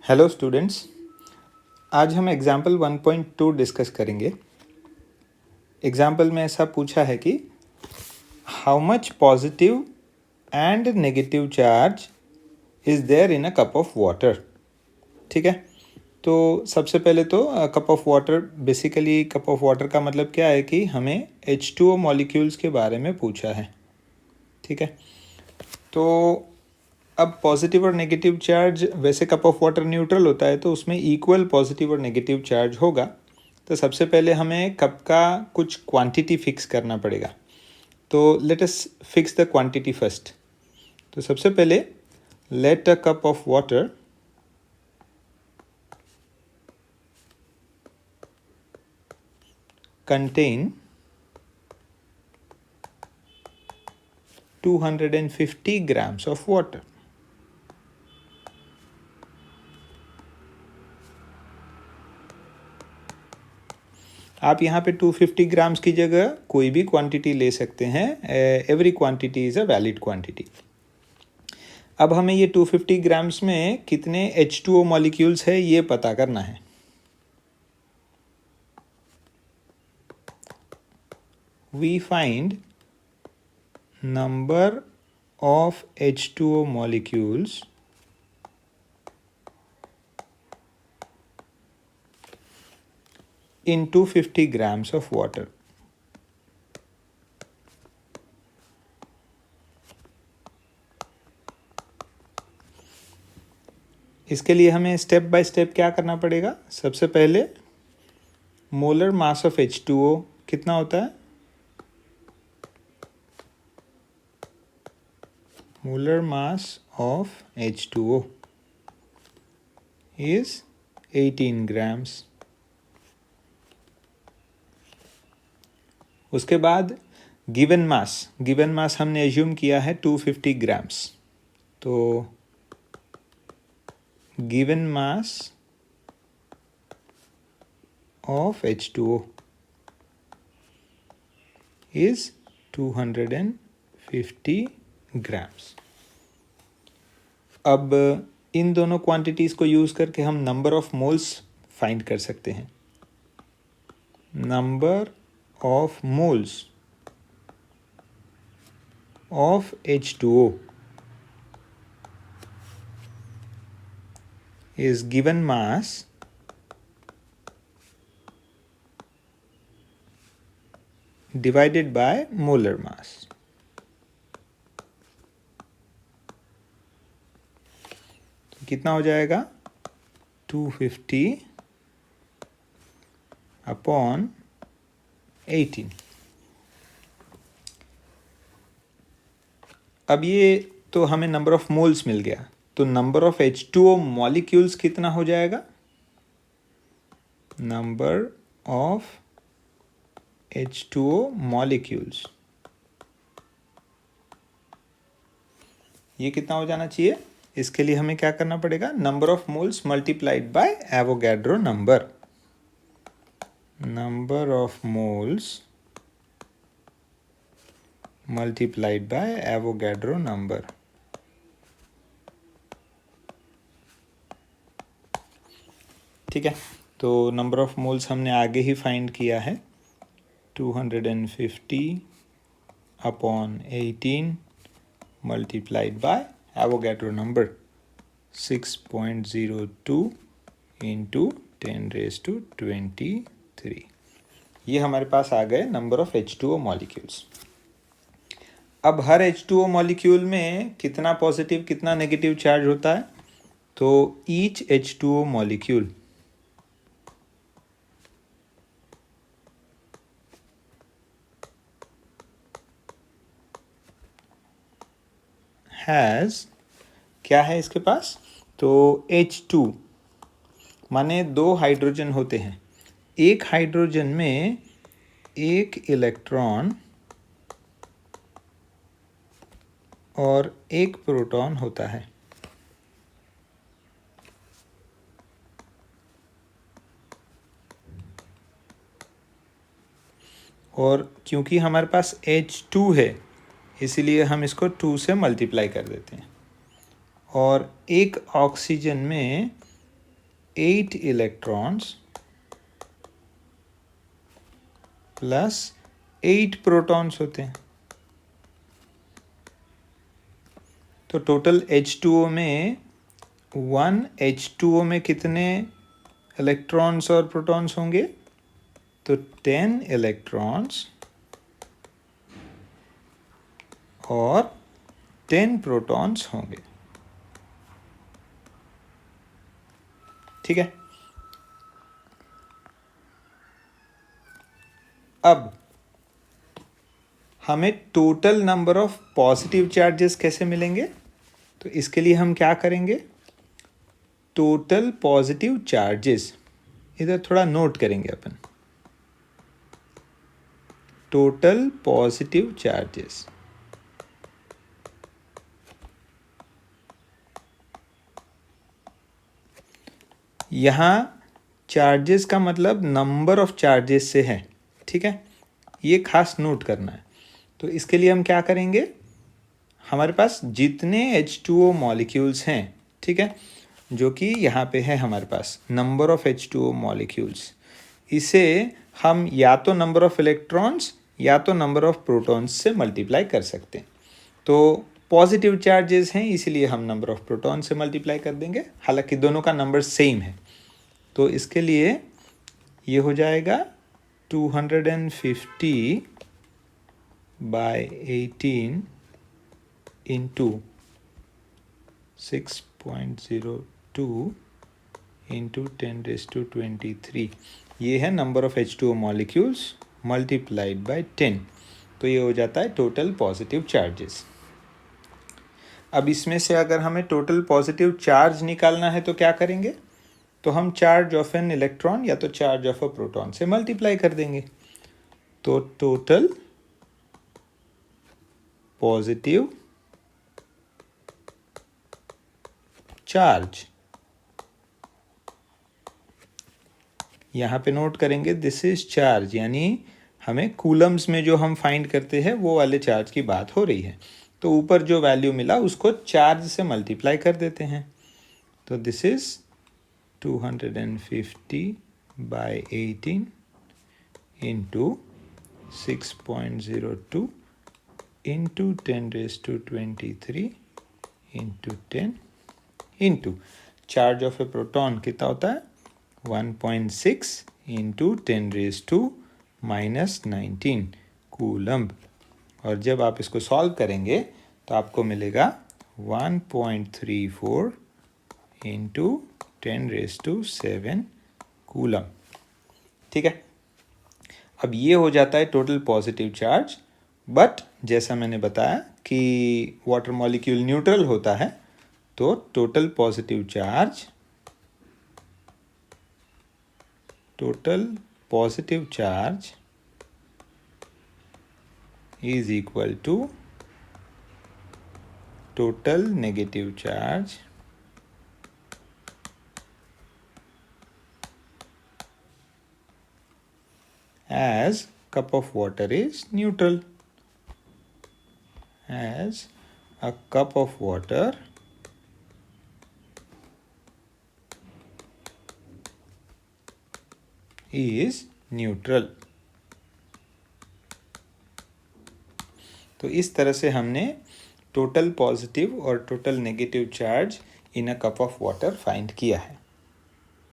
Hello students, आज हम example 1.2 discuss करेंगे। एग्जाम्पल में ऐसा पूछा है कि how much positive and negative charge is there in a cup of water. ठीक है, तो सबसे पहले तो cup of water, basically cup of water का मतलब क्या है कि हमें H2O मॉलिक्यूल्स के बारे में पूछा है। ठीक है, तो अब पॉजिटिव और नेगेटिव चार्ज, वैसे कप ऑफ वाटर न्यूट्रल होता है तो उसमें इक्वल पॉजिटिव और नेगेटिव चार्ज होगा। तो सबसे पहले हमें कप का कुछ क्वांटिटी फिक्स करना पड़ेगा। तो let us fix the quantity first. तो सबसे पहले let a cup of water contain 250 grams of water. आप यहाँ पे 250 ग्राम्स की जगह कोई भी क्वांटिटी ले सकते हैं। Every quantity is a valid quantity. अब हमें ये 250 ग्राम्स में कितने H2O मॉलिक्यूल्स है ये पता करना है। We find number of H2O molecules in 250 grams of water. इसके लिए हमें स्टेप बाय स्टेप क्या करना पड़ेगा। सबसे पहले मोलर मास ऑफ H2O कितना होता है। Molar mass of H2O is 18 grams. उसके बाद गिवन मास हमने एज्यूम किया है 250 ग्राम्स। तो given mass of H2O is 250 grams. अब इन दोनों क्वांटिटीज़ को यूज़ करके हम नंबर ऑफ मोल्स फाइंड कर सकते हैं। Number of moles of H2O is given mass divided by molar mass. तो कितना हो जाएगा 250 अपॉन 18। अब ये तो हमें नंबर ऑफ मोल्स मिल गया, तो नंबर ऑफ H2O मॉलिक्यूल्स कितना हो जाएगा। नंबर ऑफ H2O मॉलिक्यूल्स ये कितना हो जाना चाहिए। इसके लिए हमें क्या करना पड़ेगा, number of moles multiplied by Avogadro number. Number of moles multiplied by Avogadro number. ठीक है, तो नंबर ऑफ मोल्स हमने आगे ही फाइंड किया है 250 upon 18 multiplied by Avogadro number 6.02 into 10⁻23। ये हमारे पास आ गए नंबर ऑफ H2O मॉलिक्यूल्स। अब हर H2O मॉलिक्यूल में कितना पॉजिटिव कितना नेगेटिव चार्ज होता है। तो ईच H2O मॉलिक्यूल हैज़, क्या है इसके पास, तो H2 माने 2 हाइड्रोजन होते हैं। एक हाइड्रोजन में एक इलेक्ट्रॉन और एक प्रोटॉन होता है। और क्योंकि हमारे पास H2 है इसीलिए हम इसको 2 से मल्टीप्लाई कर देते हैं। और एक ऑक्सीजन में 8 इलेक्ट्रॉन्स प्लस 8 प्रोटॉन्स होते हैं। तो टोटल H2O में 1 H2O में कितने इलेक्ट्रॉन्स और प्रोटॉन्स होंगे? तो 10 इलेक्ट्रॉन्स और 10 प्रोटॉन्स होंगे। ठीक है। अब हमें total number of positive charges कैसे मिलेंगे? तो इसके लिए हम क्या करेंगे? टोटल पॉजिटिव चार्जेस, इधर थोड़ा नोट करेंगे अपन। टोटल पॉजिटिव चार्जेस, यहाँ चार्जेस का मतलब नंबर ऑफ चार्जेस से है। ठीक है, ये खास नोट करना है। तो इसके लिए हम क्या करेंगे? हमारे पास जितने H2O मॉलिक्यूल्स हैं, ठीक है, जो कि यहाँ पे है हमारे पास नंबर ऑफ H2O मॉलिक्यूल्स, इसे हम या तो नंबर ऑफ इलेक्ट्रॉन्स या तो नंबर ऑफ प्रोटॉन्स से मल्टीप्लाई कर सकते हैं। तो पॉजिटिव चार्जेस हैं इसलिए हम नंबर ऑफ प्रोटॉन से मल्टीप्लाई कर देंगे, हालांकि दोनों का नंबर सेम है। तो इसके लिए ये हो जाएगा 250 बाय 18 इंटू 6.02 इंटू 10⁻23। ये है number of H2O molecules multiplied by 10। तो ये हो जाता है टोटल पॉजिटिव चार्जेस। अब इसमें से अगर हमें टोटल पॉजिटिव चार्ज निकालना है तो क्या करेंगे? तो हम चार्ज ऑफ एन इलेक्ट्रॉन या तो चार्ज ऑफ अ प्रोटॉन से मल्टीप्लाई कर देंगे। तो टोटल पॉजिटिव चार्ज, यहाँ पे नोट करेंगे दिस इज चार्ज, यानी हमें कूलम्स में जो हम फाइंड करते हैं वो वाले चार्ज की बात हो रही है। तो ऊपर जो वैल्यू मिला उसको चार्ज से मल्टीप्लाई कर देते हैं। तो this is 250 by 18 into 6.02 into 10⁻23 into 10 into charge of a proton कितना होता है? 1.6 इंटू 10⁻⁻19 कूलम्ब। और जब आप इसको सॉल्व करेंगे तो आपको मिलेगा 1.34 इंटू 10⁻7 कूलम। ठीक है, अब ये हो जाता है टोटल पॉजिटिव चार्ज। बट जैसा मैंने बताया कि वाटर मॉलिक्यूल न्यूट्रल होता है, तो total positive charge is equal to total negative charge as cup of water is neutral. As a cup of water is neutral. तो इस तरह से हमने टोटल पॉजिटिव और total negative charge in a cup of water find किया है।